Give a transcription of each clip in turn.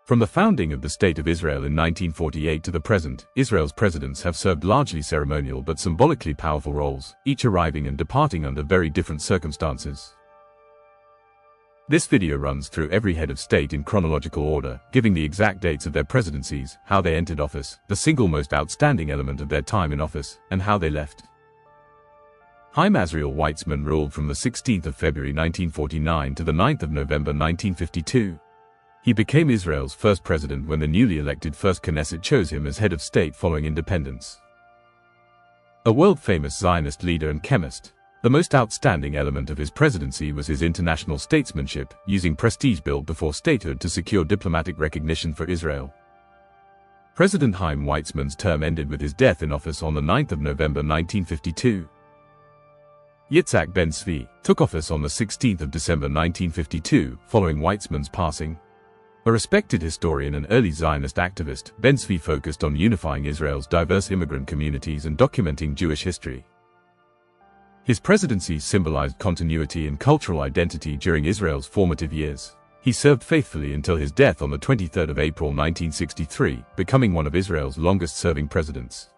From the founding of the State of Israel in 1948 to the present, Israel's presidents have served largely ceremonial but symbolically powerful roles, each arriving and departing under very different circumstances. This video runs through every head of state in chronological order, giving the exact dates of their presidencies, how they entered office, the single most outstanding element of their time in office, and how they left. Chaim Weizmann ruled from the 16th of February 1949 to the 9th of November 1952. He became Israel's first president when the newly elected First Knesset chose him as head of state following independence. A world-famous Zionist leader and chemist, the most outstanding element of his presidency was his international statesmanship, using prestige built before statehood to secure diplomatic recognition for Israel. President Chaim Weizmann's term ended with his death in office on the 9th of November 1952. Yitzhak Ben-Zvi took office on the 16th of December 1952, following Weizmann's passing. A respected historian and early Zionist activist, Ben-Zvi focused on unifying Israel's diverse immigrant communities and documenting Jewish history. His presidency symbolized continuity and cultural identity during Israel's formative years. He served faithfully until his death on the 23rd of April 1963, becoming one of Israel's longest-serving presidents.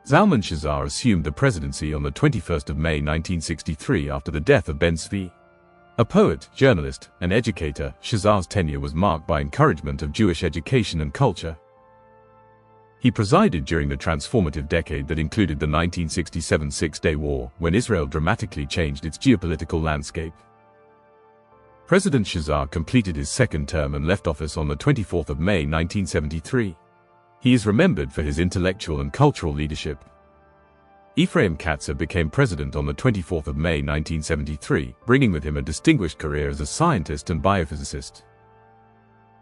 Zalman Shazar assumed the presidency on the 21st of May 1963 after the death of Ben-Zvi. A poet, journalist, and educator, Shazar's tenure was marked by encouragement of Jewish education and culture. He presided during the transformative decade that included the 1967 Six-Day War, when Israel dramatically changed its geopolitical landscape. President Shazar completed his second term and left office on the 24th of May 1973. He is remembered for his intellectual and cultural leadership. Ephraim Katzer became president on the 24th of May 1973, bringing with him a distinguished career as a scientist and biophysicist.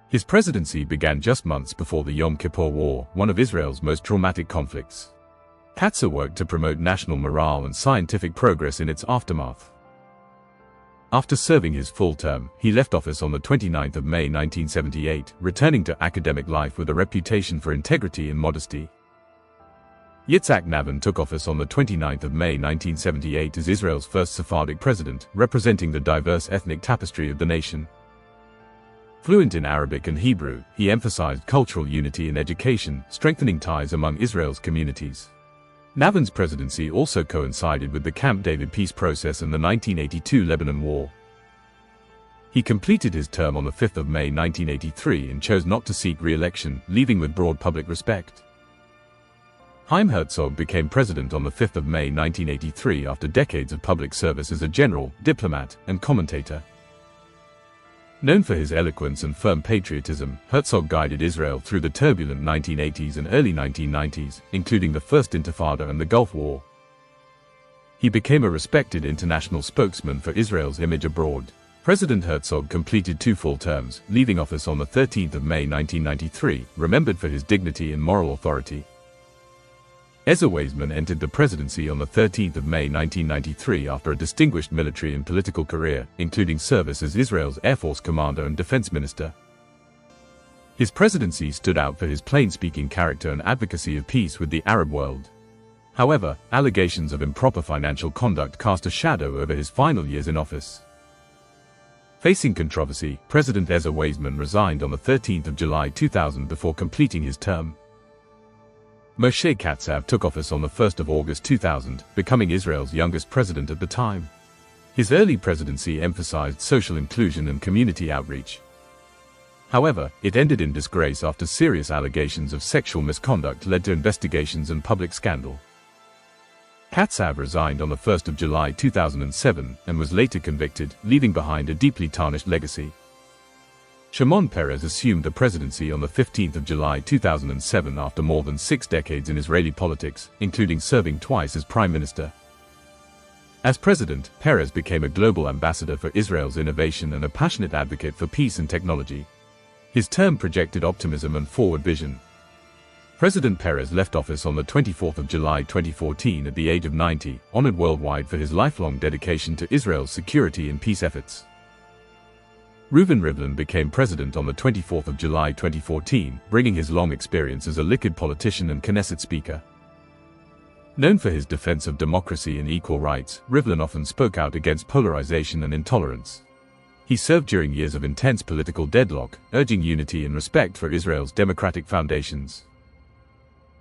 His presidency began just months before the Yom Kippur War, one of Israel's most traumatic conflicts. Katzer worked to promote national morale and scientific progress in its aftermath. After serving his full term, he left office on the 29th of May 1978, returning to academic life with a reputation for integrity and modesty. Yitzhak Rabin took office on the 29th of May 1978 as Israel's first Sephardic president, representing the diverse ethnic tapestry of the nation. Fluent in Arabic and Hebrew, he emphasized cultural unity in education, strengthening ties among Israel's communities. Rabin's presidency also coincided with the Camp David peace process and the 1982 Lebanon War. He completed his term on the 5th of May 1983 and chose not to seek re-election, leaving with broad public respect. Chaim Herzog became president on the 5th of May 1983 after decades of public service as a general, diplomat, and commentator. Known for his eloquence and firm patriotism, Herzog guided Israel through the turbulent 1980s and early 1990s, including the First Intifada and the Gulf War. He became a respected international spokesman for Israel's image abroad. President Herzog completed 2 full terms, leaving office on the 13th of May 1993, remembered for his dignity and moral authority. Isaac Weizmann entered the presidency on the 13th of May 1993 after a distinguished military and political career, including service as Israel's Air Force commander and defense minister. His presidency stood out for his plain-speaking character and advocacy of peace with the Arab world. However, allegations of improper financial conduct cast a shadow over his final years in office. Facing controversy, President Isaac Weizmann resigned on the 13th of July 2000 before completing his term. Moshe Katsav took office on the 1st of August 2000, becoming Israel's youngest president at the time. His early presidency emphasized social inclusion and community outreach. However, it ended in disgrace after serious allegations of sexual misconduct led to investigations and public scandal. Katsav resigned on the 1st of July 2007 and was later convicted, leaving behind a deeply tarnished legacy. Shimon Peres assumed the presidency on the 15th of July 2007 after more than 6 decades in Israeli politics, including serving twice as prime minister. As president, Peres became a global ambassador for Israel's innovation and a passionate advocate for peace and technology. His term projected optimism and forward vision. President Peres left office on the 24th of July 2014 at the age of 90, honored worldwide for his lifelong dedication to Israel's security and peace efforts. Reuven Rivlin became president on the 24th of July 2014, bringing his long experience as a Likud politician and Knesset speaker. Known for his defense of democracy and equal rights, Rivlin often spoke out against polarization and intolerance. He served during years of intense political deadlock, urging unity and respect for Israel's democratic foundations.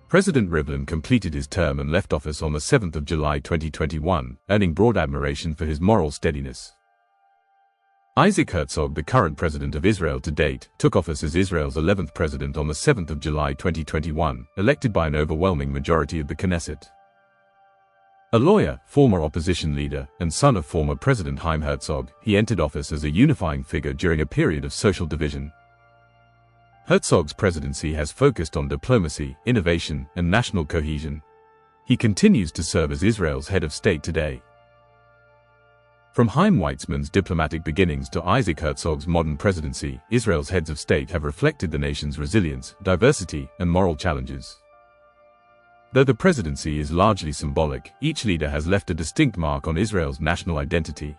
President Rivlin completed his term and left office on the 7th of July 2021, earning broad admiration for his moral steadiness. Isaac Herzog, the current president of Israel to date, took office as Israel's 11th president on the 7th of July 2021, elected by an overwhelming majority of the Knesset. A lawyer, former opposition leader, and son of former President Chaim Herzog, he entered office as a unifying figure during a period of social division. Herzog's presidency has focused on diplomacy, innovation, and national cohesion. He continues to serve as Israel's head of state today. From Chaim Weizmann's diplomatic beginnings to Isaac Herzog's modern presidency, Israel's heads of state have reflected the nation's resilience, diversity, and moral challenges. Though the presidency is largely symbolic, each leader has left a distinct mark on Israel's national identity.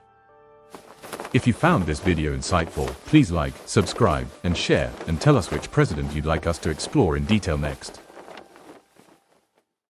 If you found this video insightful, please like, subscribe, and share, and tell us which president you'd like us to explore in detail next.